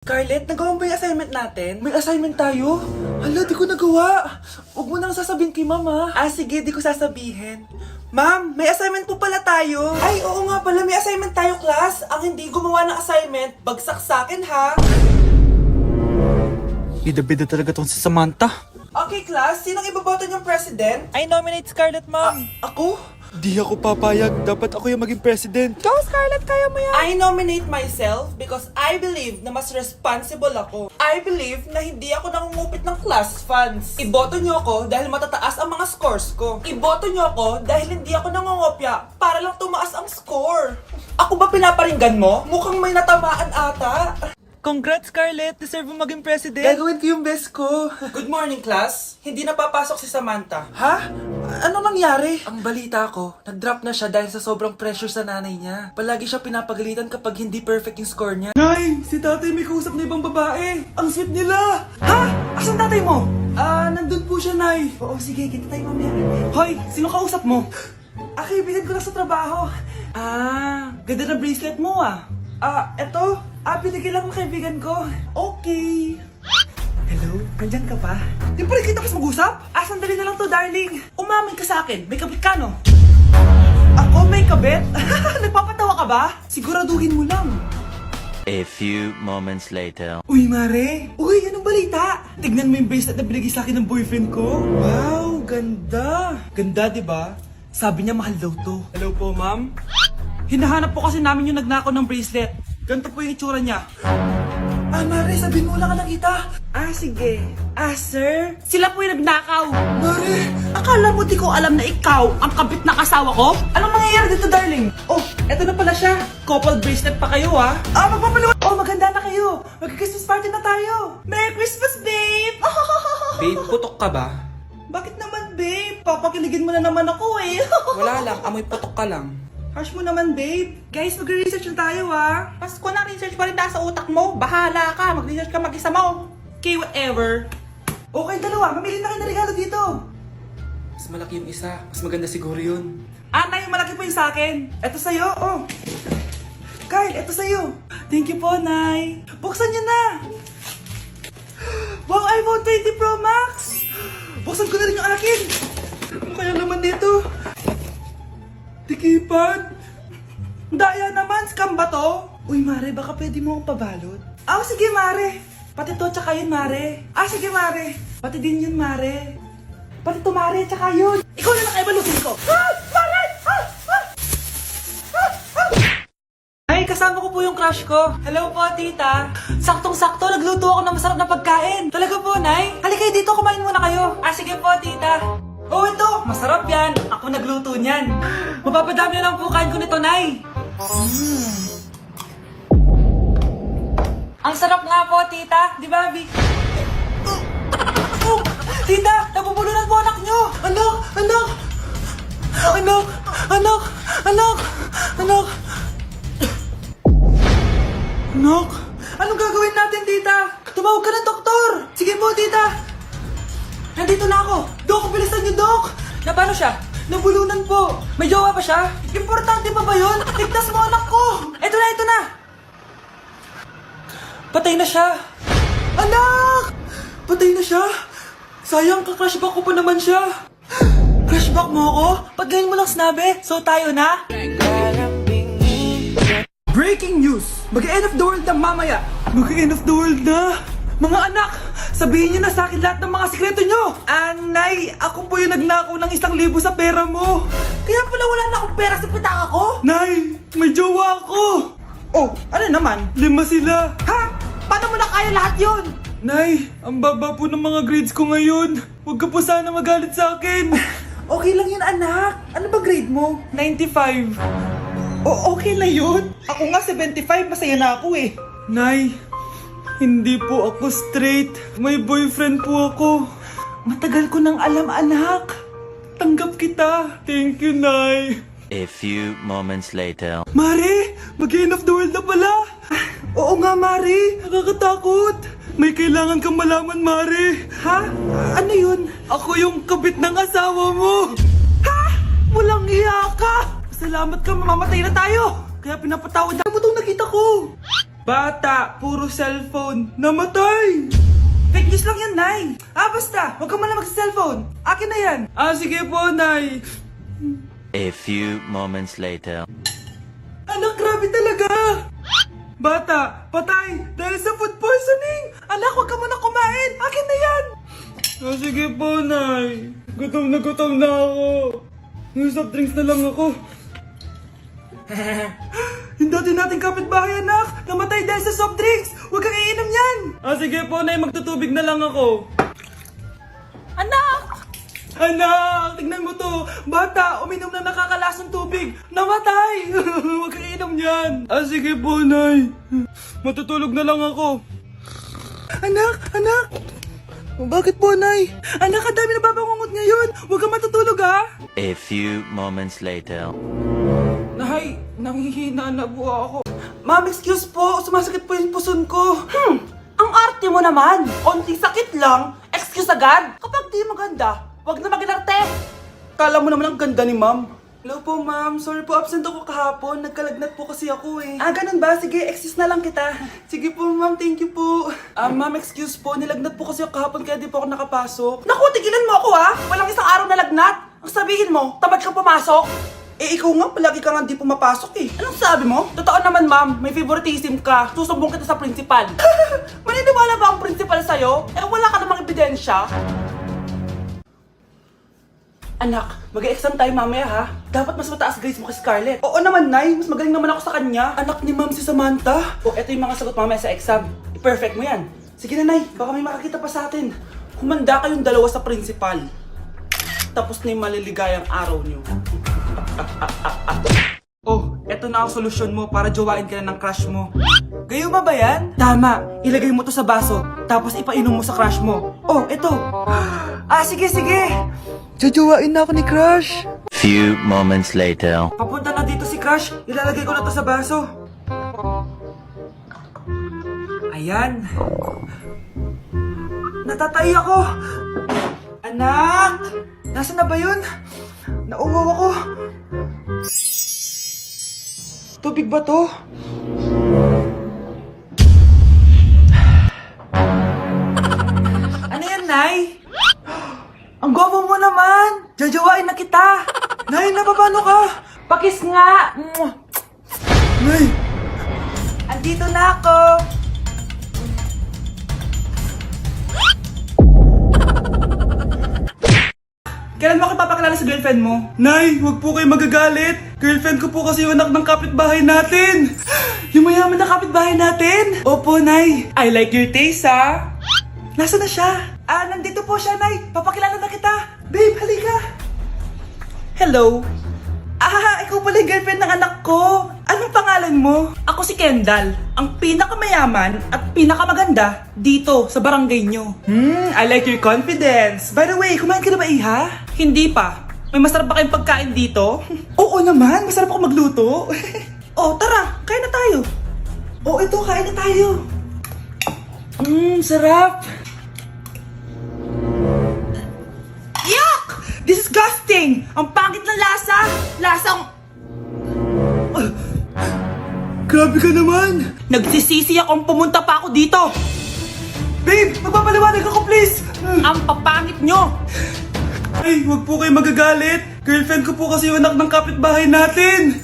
Scarlett, nagawa mo ba yung assignment natin? May assignment tayo? Hala, di ko nagawa. Huwag mo nang sasabihin kay mama. Ah, sige, di ko sasabihin. Ma'am, may assignment po pala tayo. Ay, oo nga pala, may assignment tayo, class. Ang hindi gumawa ng assignment, bagsak sa akin, ha? Bida-bida talaga tong si Samantha. Okay, class, sinong iboboto niyong president? I nominate Scarlett, ma'am. Ako? Di ako papayag. Dapat ako yung maging president. Go, Scarlett, kaya mo yan. I nominate myself because I believe na mas responsible ako. I believe na hindi ako nangungupit ng class funds. Iboto niyo ako dahil matataas ang mga scores ko. Iboto niyo ako dahil hindi ako nangungopya para lang tumaas ang score. Ako ba pinaparinggan mo? Mukhang may natamaan ata. Congrats, Scarlett. Deserve mo maging president. Gagawin ko yung best ko. Good morning, class. Hindi na papasok si Samantha. Ha? Ano nangyari? Ang balita ko, nag-drop na siya dahil sa sobrang pressure sa nanay niya. Palagi siya pinapagalitan kapag hindi perfect yung score niya. Nay, si tatay may kausap na ibang babae. Ang sweet nila. Ha? Asan tatay mo? Nandun po siya, Nay. Oo, sige, kita tayo mamaya. Hoy, sino kausap mo? Kaibigan ko lang sa trabaho. Ganda na bracelet mo ah. Eto. Binigyan lang ng kaibigan ko. Okay. Hello? Nandyan ka pa? Di pa rin kita mas mag-usap? Sandali na lang to, darling. Umamin ka sa akin. May kabit ka, no? Ako may kabit? Nagpapatawa ka ba? Siguraduhin mo lang. A few moments later. Uy, Mare! Uy, anong balita? Tignan mo yung bracelet na binigay sa akin ng boyfriend ko. Wow, ganda! Ganda, di ba? Sabi niya mahal daw to. Hello po, ma'am? Hinahanap po kasi namin yung nagnakaw ng bracelet. Ganito po yung itsura niya. Mare, sabihin mo lang ka nakita. Sige. Sir? Sila po yung nagnakaw. Mare! Akala mo di ko alam na ikaw ang kabit ng asawa ko? Anong mangyayari dito, darling? Oh, eto na pala siya. Couple bracelet pa kayo, ah. Magpapaliwan! Oh, maganda na kayo. Mag-Christmas party na tayo. Merry Christmas, babe! Babe, putok ka ba? Bakit naman, babe? Papakiligin mo na naman ako, eh. Wala lang, amoy putok ka lang. Harsh mo naman, babe. Guys, mag-research na tayo, ah. Pasko na, research pa rin sa utak mo. Bahala ka, mag-research ka mag-isa mo. Okay, whatever. Okay, dalawa, mamili na kayo ng regalo dito. Mas malaki yung isa, mas maganda siguro yun. Nay, malaki po yung sa akin. Eto sa'yo, oh. Kyle, eto sa'yo. Thank you po, Nay. Buksan niyo na. Wow, iPhone 20 Pro Max. Buksan ko na rin yung akin. Ano kaya naman dito? Tikipan. Daya naman, scam ba to? Uy, Mare, baka pwede mo akong pabalot. Sige, Mare. Pati to, tsaka yun, Mare. Sige, Mare. Pati din yun, Mare. Pati to, Mare, tsaka yun. Ikaw na nakaibalutin ko. Mare! Ay, kasama ko po yung crush ko. Hello po, tita. Saktong-sakto, nagluto ako ng masarap na pagkain. Talaga po, Nay? Halika kayo dito, kumain muna kayo. Sige po, tita. Oh, ito! Masarap yan! Ako nagluto niyan. Mapapadami na lang po kain ko nito, Nay. Ang sarap nga po, tita. Di ba, Vic? Oh, tita! Nabubulunan po anak nyo! Anak! Anak! Anak! Anak! Anak! Anak! Anak! Anong gagawin natin, tita? Tumawag ka ng doktor! Sige po, tita! Nandito na ako! Dok, bilisan niyo, Dok! Na paano siya? Nabulunan po! May jowa pa siya? Importante pa ba yun? Ligtas mo anak ko! Ito na! Patay na siya! Anak! Patay na siya? Sayang, ka-crushback ko pa naman siya. Crushback mo ako? Pag ganyan mo lang sinabi, so tayo na? Breaking news! Mag-end of the world na mamaya! Mag-end of the world na! Mga anak, sabihin niyo na sa akin lahat ng mga sikreto niyo! Nay, ako po yung nagnakaw ng 1,000 sa pera mo. Kaya pala wala na akong pera sa pitaka ko. Nay, may jowa ako! Oh, ano naman? 5 sila! Ha? Paano mo na kaya lahat yun? Nay, ang baba po ng mga grades ko ngayon. Huwag ka po sana magalit sa akin. Okay lang yun, anak. Ano ba grade mo? 95. Okay na yun. Ako nga 75, masaya na ako eh. Nay, hindi po ako straight. May boyfriend po ako. Matagal ko nang alam, anak. Tanggap kita. Thank you, Nay. A few moments later. Mare, mag-end of the world na pala. Oo nga, Mari. Nakakatakot. May kailangan kang malaman, Mare. Ha? Ano yun? Ako yung kabit ng asawa mo. Ha? Walang iya ka. Salamat ka, mamamatay na tayo. Kaya pinapatawad na mo itong nakita ko. Bata, puro cellphone. Namatay! Fake news lang yan, Nay. Basta. Huwag ka man lang mag-cellphone. Akin na yan. Sige po, Nay. A few moments later. Anak, grabe talaga. Bata, patay. Dahil sa food poisoning. Anak, huwag ka muna kumain. Akin na yan. Sige po, Nay. Gutom na ako. Soft drinks na lang ako. Yung dati nating kapitbahay, anak. Namatay dahil sa soft drinks. Huwag kang iinom yan. Sige po, Nay. Magtutubig na lang ako. Anak! Anak, tignan mo to. Bata, uminom na nakakalasang tubig. Namatay. Huwag kang iinom yan. Sige po, Nay. Matutulog na lang ako. Anak. Bakit po, Nay? Anak, ang dami na babangungot ngayon. Huwag kang matutulog, ha? A few moments later. Nay, nangihina na po ako. Ma'am, excuse po. Sumasakit po yung puson ko. Ang arte mo naman! Konting sakit lang, excuse agad! Kapag di maganda, wag na mag-inarte! Kala mo naman ang ganda ni Ma'am. Hello po, Ma'am. Sorry po, absent ako kahapon. Nagkalagnat po kasi ako eh. Ganun ba? Sige, excuse na lang kita. Sige po, Ma'am. Thank you po. Ma'am, excuse po. Nilagnat po kasi ako kahapon kaya di po ako nakapasok. Naku, tigilan mo ako ha! Walang isang araw na lagnat! Ang sabihin mo, tamad kang pumasok! Ikaw nga, palagi ka nga di pumapasok eh. Anong sabi mo? Totoo naman ma'am, may favoritism ka. Susumbong kita sa principal. Maniniwala ba ang principal sa'yo? Wala ka namang ebidensya. Anak, mag-exam tayo mamaya ha. Dapat mas mataas grades mo kay Scarlett. Oo naman, Nay. Mas magaling naman ako sa kanya. Anak ni Ma'am si Samantha. Eto yung mga sagot mamaya sa exam. I-perfect mo yan. Sige na, Nay. Baka may makakita pa sa atin. Humanda kayong dalawa sa principal. Tapos na yung maliligayang araw niyo. Eto na ang solusyon mo para jowain ka na ng crush mo. Gayuma ba yan? Tama. Ilagay mo to sa baso, tapos ipainom mo sa crush mo. Eto. Sige. Jojowain na ako ni crush. Few moments later. Papunta na dito si crush. Ilalagay ko na to sa baso. Ayan. Natatay ako. Anak! Nasaan na ba yun? Nauwaw ako. Tubig ba to? Ano yan, Nay? Ang gwapo mo naman! Jajawain na kita! Nay, napapano ka? Pakis nga! Nay! Andito na ako! Kailan mo ako papakilala sa girlfriend mo? Nay, huwag po kayo magagalit. Girlfriend ko po kasi yung anak ng kapitbahay natin. Yung mayaman na kapitbahay natin. Opo, Nay. I like your taste, ha? Nasaan na siya? Nandito po siya, Nay. Papakilala na kita. Babe, halika. Hello. Ikaw pala yung girlfriend ng anak ko. Anong pangalan mo? Ako si Kendall, ang pinakamayaman at pinakamaganda dito sa barangay nyo. I like your confidence. By the way, kumain ka na ba, Iha? Hindi pa. May masarap ba kayong pagkain dito? Oo naman, masarap ako magluto. Tara, kain na tayo. Ito, kain na tayo. Sarap. Yuck! Disgusting! Ang pangit ng lasa! Lasang... Grabe ka naman! Nagsisisi akong pumunta pa ako dito! Babe, magpapaliwanag ako please! Ang papangit nyo! Ay, huwag po kayo magagalit! Girlfriend ko po kasi yung anak ng kapitbahay natin!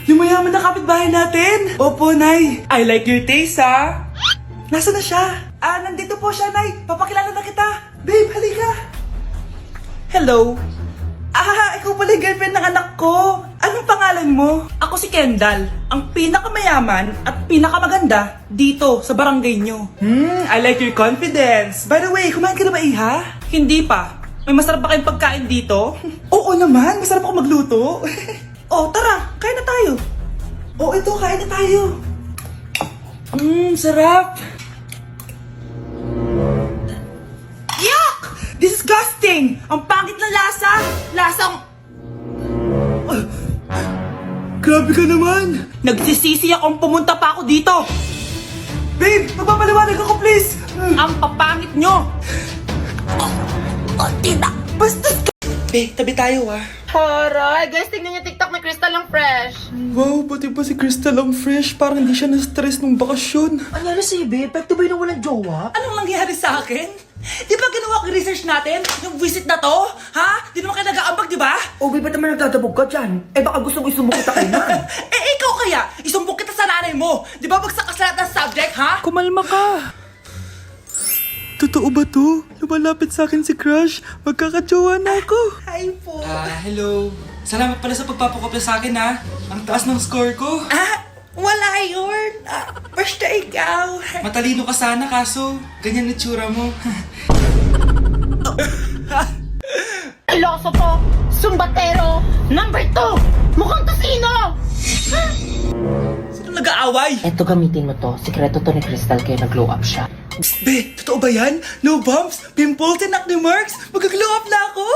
Yung mayaman na kapitbahay natin! Opo, Nay! I like your taste, ha? Nasaan na siya? Nandito po siya, Nay! Papakilala na kita! Babe, halika! Hello? Ikaw pala yung girlfriend ng anak ko. Anong pangalan mo? Ako si Kendall, ang pinakamayaman at pinakamaganda dito sa barangay nyo. I like your confidence. By the way, kumain ka na ba, Iha? Hindi pa. May masarap ba kayong pagkain dito? Oo naman, masarap ako magluto. Tara, kain na tayo. Ito, kain na tayo. Sarap. Yuck! Disgusting! Ang pangit ng lasa! Lasang... Grabe ka naman! Nagsisisi akong pumunta pa ako dito! Babe, magpapaliwanag ako please! Ang papangit nyo! Tita! Bastos ka! Be, tabi tayo Haray, guys, tingnan niyo TikTok ni Crystal ang fresh. Wow, buti pa si Crystal ang fresh. Parang hindi siya na-stress nung bakasyon. Anyari si Ibe? Epekto ba yun na walang jowa? Anong nangyari sa akin? Di ba ginawa ko yung research natin? Yung visit na to? Ha? Di naman kayo nag-aambag, di ba? O, ba't naman nagdadabog ka dyan? Eh, baka gusto mo isumbo kita kay man. Ikaw kaya? Isumbok kita sa nanay mo. Di ba bagsak ka sa lahat ng subject, ha? Kumalma ka. Totoo ba to? Lumalapit sa akin si Crush. Magkakajowa na ako. Hi po. Hello. Salamat pala sa pagpapakopya sa akin, ha? Ang taas ng score ko. Wala yun. Basta ikaw. Matalino ka sana, kaso ganyan itsura mo. Iloso to, sumbatero, number 2, mukhang tosino. Sino nag-aaway? Eto, gamitin mo to. Sikreto to ni Crystal kaya nag-glow up siya. Be, totoo ba yan? No bumps, pimples, and acne marks? Mag-glow up na ako?